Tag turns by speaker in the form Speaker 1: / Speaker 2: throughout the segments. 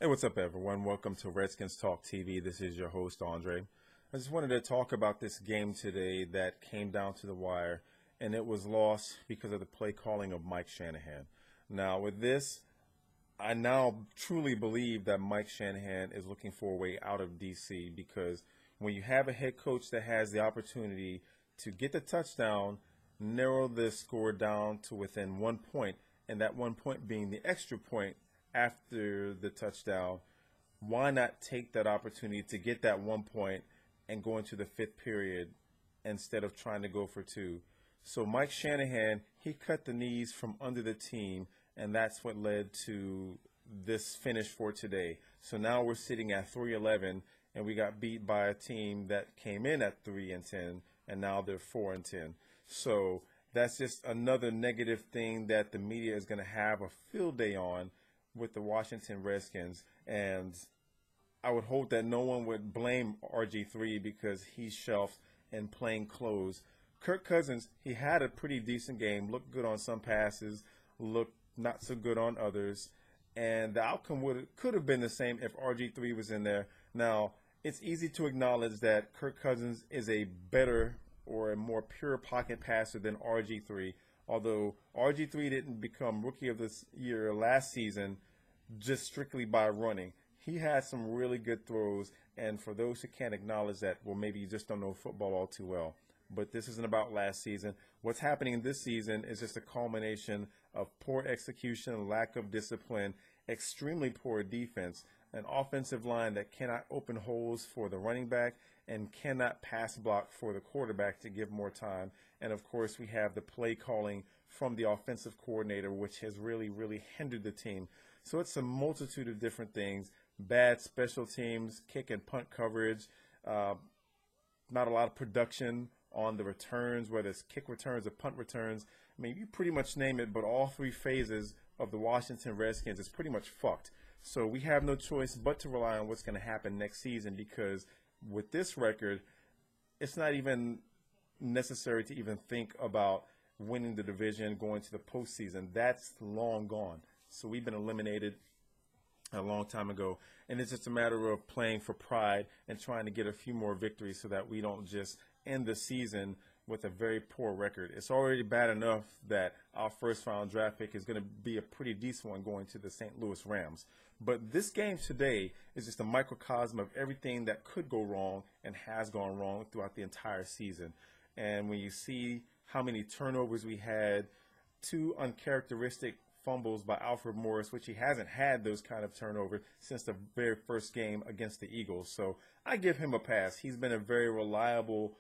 Speaker 1: Hey, what's up, everyone? Welcome to Redskins Talk TV. This is your host, Andre. I just wanted to talk about this game today that came down to the wire, and it was lost because of the play calling of Mike Shanahan. Now, with this, I now truly believe that Mike Shanahan is looking for a way out of DC because when you have a head coach that has the opportunity to get the touchdown, narrow the score down to within 1 point, and that 1 point being the extra point after the touchdown, why not take that opportunity to get that 1 point and go into the fifth period instead of trying to go for two? So Mike Shanahan, he cut the knees from under the team, and that's what led to this finish for today. So now we're sitting at 3-11, and we got beat by a team that came in at 3-10, and now they're 4-10. So that's just another negative thing that the media is going to have a field day on with the Washington Redskins. And I would hope that no one would blame RG3 because he's shelved and plain clothes. Kirk Cousins, he had a pretty decent game, looked good on some passes, looked not so good on others, and the outcome could have been the same if RG3 was in there. Now, it's easy to acknowledge that Kirk Cousins is a better or a more pure pocket passer than RG3, although RG3 didn't become Rookie of the Year last season just strictly by running. He had some really good throws, and for those who can't acknowledge that, well, maybe you just don't know football all too well. But this isn't about last season. What's happening this season is just a culmination of poor execution, lack of discipline, extremely poor defense, an offensive line that cannot open holes for the running back and cannot pass block for the quarterback to give more time. And of course, we have the play calling from the offensive coordinator, which has really, really hindered the team. So it's a multitude of different things. Bad special teams, kick and punt coverage, not a lot of production on the returns, whether it's kick returns or punt returns. I mean, you pretty much name it, but all three phases of the Washington Redskins is pretty much fucked. So we have no choice but to rely on what's going to happen next season because with this record, it's not even necessary to even think about winning the division, going to the postseason. That's long gone. So we've been eliminated a long time ago, and it's just a matter of playing for pride and trying to get a few more victories so that we don't just end the season with a very poor record. It's already bad enough that our first-round draft pick is going to be a pretty decent one going to the St. Louis Rams. But this game today is just a microcosm of everything that could go wrong and has gone wrong throughout the entire season. And when you see how many turnovers we had, two uncharacteristic fumbles by Alfred Morris, which he hasn't had those kind of turnovers since the very first game against the Eagles. So I give him a pass. He's been a very reliable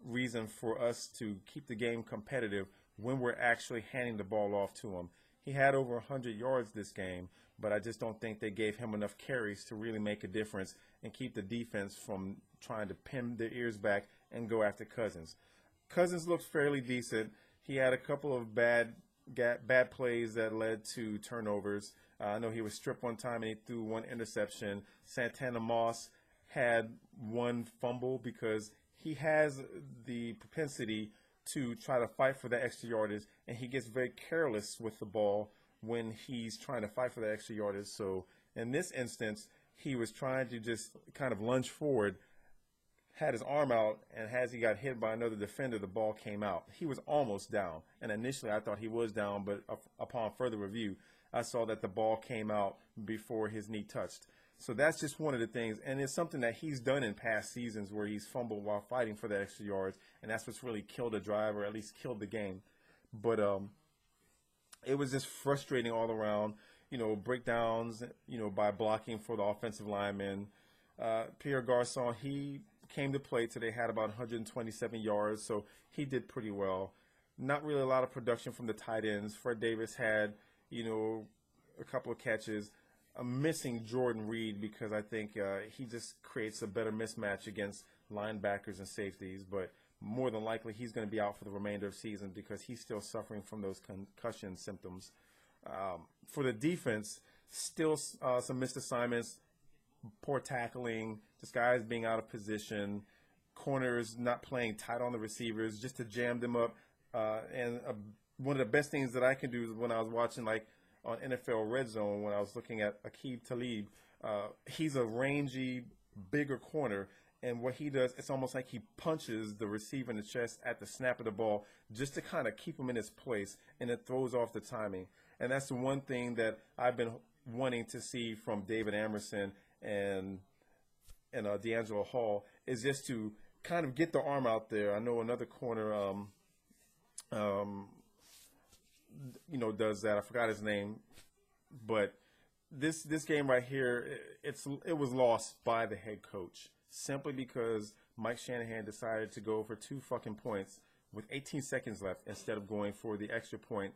Speaker 1: reason for us to keep the game competitive when we're actually handing the ball off to him. He had over 100 yards this game, but I just don't think they gave him enough carries to really make a difference and keep the defense from trying to pin their ears back and go after Cousins. Cousins looked fairly decent. He had a couple of bad plays that led to turnovers. I know he was stripped one time and he threw one interception. Santana Moss had one fumble because he has the propensity to try to fight for the extra yardage, and he gets very careless with the ball when he's trying to fight for the extra yardage. So in this instance, he was trying to just kind of lunge forward, had his arm out, and as he got hit by another defender, the ball came out. He was almost down, and initially I thought he was down, but upon further review, I saw that the ball came out before his knee touched. So that's just one of the things, and it's something that he's done in past seasons where he's fumbled while fighting for the extra yards, and that's what's really killed a drive or at least killed the game. But it was just frustrating all around, breakdowns, by blocking for the offensive linemen. Pierre Garçon, he came to play today, had about 127 yards, so he did pretty well. Not really a lot of production from the tight ends. Fred Davis had, a couple of catches. I'm missing Jordan Reed because I think he just creates a better mismatch against linebackers and safeties, but more than likely he's going to be out for the remainder of the season because he's still suffering from those concussion symptoms. For the defense, still some missed assignments, poor tackling, just guys being out of position, corners not playing tight on the receivers just to jam them up. And one of the best things that I can do is when I was watching on NFL Red Zone when I was looking at Aqib Talib. He's a rangy, bigger corner, and what he does, it's almost like he punches the receiver in the chest at the snap of the ball just to kind of keep him in his place, and it throws off the timing. And that's the one thing that I've been wanting to see from David Amerson and D'Angelo Hall, is just to kind of get the arm out there. I know another corner, does that. I forgot his name, but this game right here, it was lost by the head coach simply because Mike Shanahan decided to go for 2 fucking points with 18 seconds left instead of going for the extra point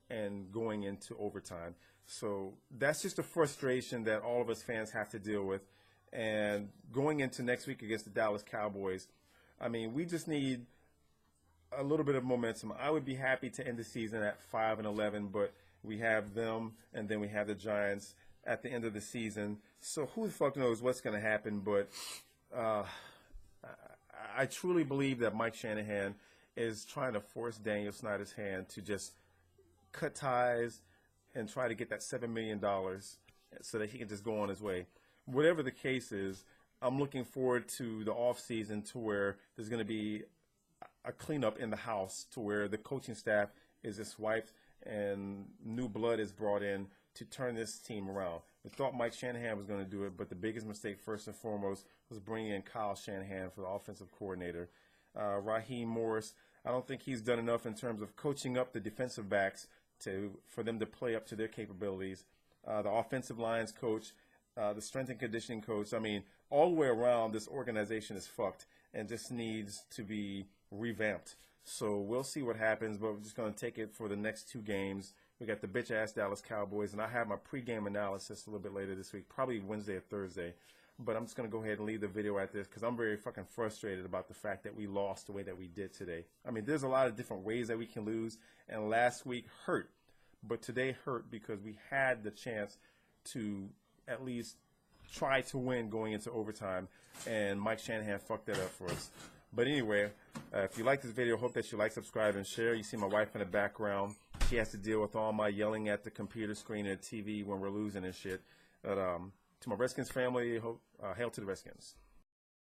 Speaker 1: and going into overtime. So that's just a frustration that all of us fans have to deal with. And going into next week against the Dallas Cowboys, I mean, we just need a little bit of momentum. I would be happy to end the season at 5-11, but we have them, and then we have the Giants at the end of the season. So who the fuck knows what's going to happen? But I truly believe that Mike Shanahan is trying to force Daniel Snyder's hand to just cut ties and try to get that $7 million so that he can just go on his way. Whatever the case is, I'm looking forward to the offseason to where there's going to be a cleanup in the house to where the coaching staff is just wiped and new blood is brought in to turn this team around. We thought Mike Shanahan was going to do it, but the biggest mistake, first and foremost, was bringing in Kyle Shanahan for the offensive coordinator. Raheem Morris, I don't think he's done enough in terms of coaching up the defensive backs for them to play up to their capabilities. The offensive lines coach, the strength and conditioning coach, I mean, all the way around, this organization is fucked and just needs to be revamped. So we'll see what happens, but we're just going to take it for the next 2 games. We got the bitch-ass Dallas Cowboys, and I have my pregame analysis a little bit later this week, probably Wednesday or Thursday. But I'm just going to go ahead and leave the video at this because I'm very fucking frustrated about the fact that we lost the way that we did today. I mean, there's a lot of different ways that we can lose, and last week hurt. But today hurt because we had the chance to at least try to win going into overtime, and Mike Shanahan fucked that up for us. But anyway, if you like this video, hope that you like, subscribe, and share. You see my wife in the background. She has to deal with all my yelling at the computer screen and TV when we're losing and shit. But to my Redskins family, hail to the Redskins.